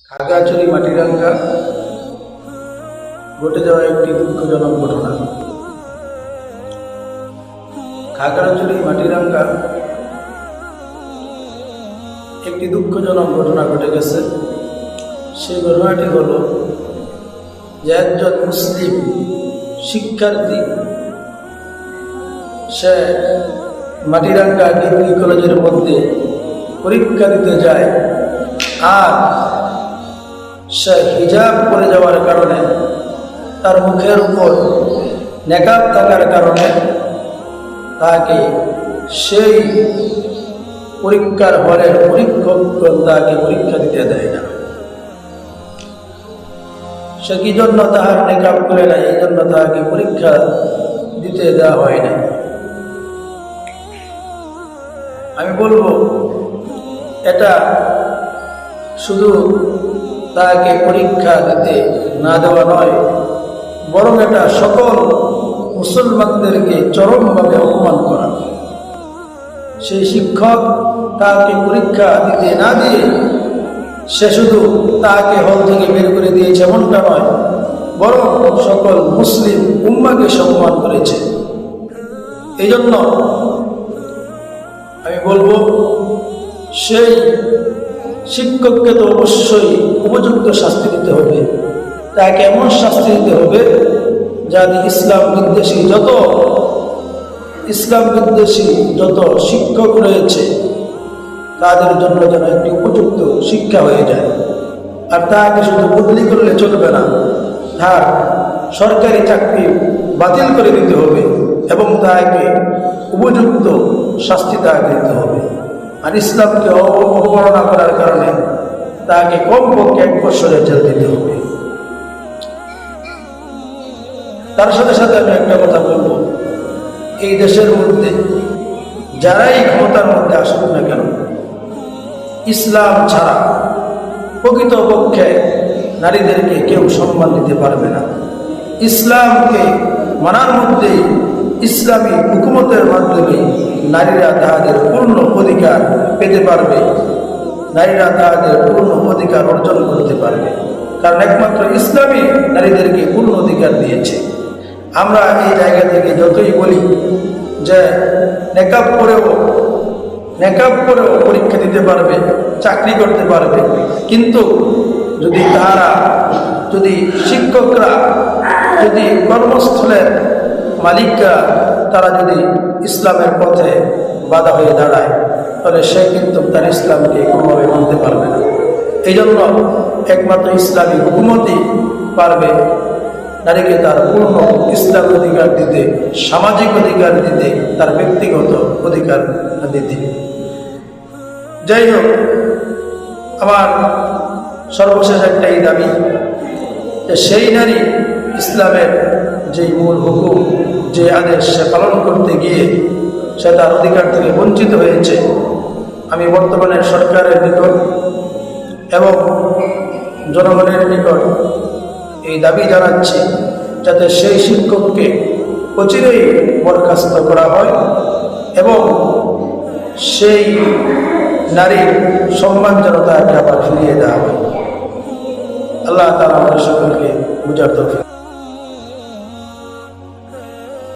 খাগড়াছড়ি মাটিরাঙ্গা ঘটে যাওয়া একটি দুঃখজনক ঘটনা। খাগড়াছড়ি মাটিরাঙ্গা একটি দুঃখজনক ঘটনা ঘটে গেছে। সেই ঘটনাটি হল যে একজন মুসলিম শিক্ষার্থী সে মাটিরাঙ্গা ডিগ্রি কলেজের মধ্যে পরীক্ষা দিতে যায়, আর সে হিজাব পরে যাওয়ার কারণে, তার মুখের উপর নেকাব থাকার কারণে তাকে সেই পরীক্ষার হলের পরীক্ষকগণ তাকে পরীক্ষা দিতে দেয় না। সে কি জন্য তাহার নেকাব করে নাই, এই জন্য তাকে পরীক্ষা দিতে দেওয়া হয় না। আমি বলবো এটা শুধু তাকে পরীক্ষা দিতে না দেওয়া নয়, বরং এটা সকল মুসলমানদেরকে চরমভাবে অপমান করা। সেই শিক্ষক তাকে পরীক্ষা দিতে না দিয়ে সে শুধু তাকে হল থেকে বের করে দিয়েছে এমনটা নয়, বরং সকল মুসলিম উম্মাকে সম্মান করেছে। এই জন্য আমি বলবো সেই শিক্ষককে তো অবশ্যই উপযুক্ত শাস্তি দিতে হবে। তাকে এমন শাস্তি দিতে হবে যাতে ইসলাম বিদ্বেষী যত শিক্ষক রয়েছে তাদের জন্য যেন একটি উপযুক্ত শিক্ষা হয়ে যায়। আর তাকে শুধু বদলি করলে চলবে না, তার সরকারি চাকরি বাতিল করে দিতে হবে এবং তাকে উপযুক্ত শাস্তি তাকে দিতে হবে। আর ইসলামকে অবমাননা করার কারণে তাকে কমপক্ষে 1 বছরের জেল দিতে হবে। তার সাথে সাথে আমি একটা কথা বলবো, এই দেশের মধ্যে যারাই ক্ষমতার মধ্যে আসুক না কেন, ইসলাম ছাড়া প্রকৃতপক্ষে নারীদেরকে কেউ সম্মান দিতে পারবে না। ইসলামকে মানার মধ্যেই, ইসলামী হুকুমতের মাধ্যমে নারীরা তাহাদের পূর্ণ অধিকার পেতে পারবে, নারীরা তাহাদের পূর্ণ অধিকার অর্জন করতে পারবে। কারণ একমাত্র ইসলামই নারীদেরকে পূর্ণ অধিকার দিয়েছে। আমরা এই জায়গা থেকে যতই বলি যে নেকাব করেও পরীক্ষা দিতে পারবে, চাকরি করতে পারবে, কিন্তু যদি শিক্ষকরা, যদি কর্মস্থলের মালিকরা তারা যদি ইসলামের পথে বাধা হয়ে দাঁড়ায়, তাহলে সে কিন্তু তার ইসলামকে কোনোভাবে মানতে পারবে না। এই জন্য একমাত্র ইসলামী হুকুমতই পারবে নারীকে তার পূর্ণ ইসলাম অধিকার দিতে, সামাজিক অধিকার দিতে, তার ব্যক্তিগত অধিকার দিতে। যাই হোক, আমার সর্বশেষ একটাই দাবি যে সেই নারী ইসলামের যেই মূল হুকুম, যে আদেশ সে পালন করতে গিয়ে সে তার অধিকার থেকে বঞ্চিত হয়েছে। আমি বর্তমানের সরকারের নিকট এবং জনগণের নিকট এই দাবি জানাচ্ছি যাতে সেই শিক্ষককে অচিরেই বরখাস্ত করা হয় এবং সেই নারীর সম্মান যেন তাকে আবার ফিরিয়ে দেওয়া হয়। আল্লাহ তাআলা আমাদের সকলকে বুঝার তৌফিক।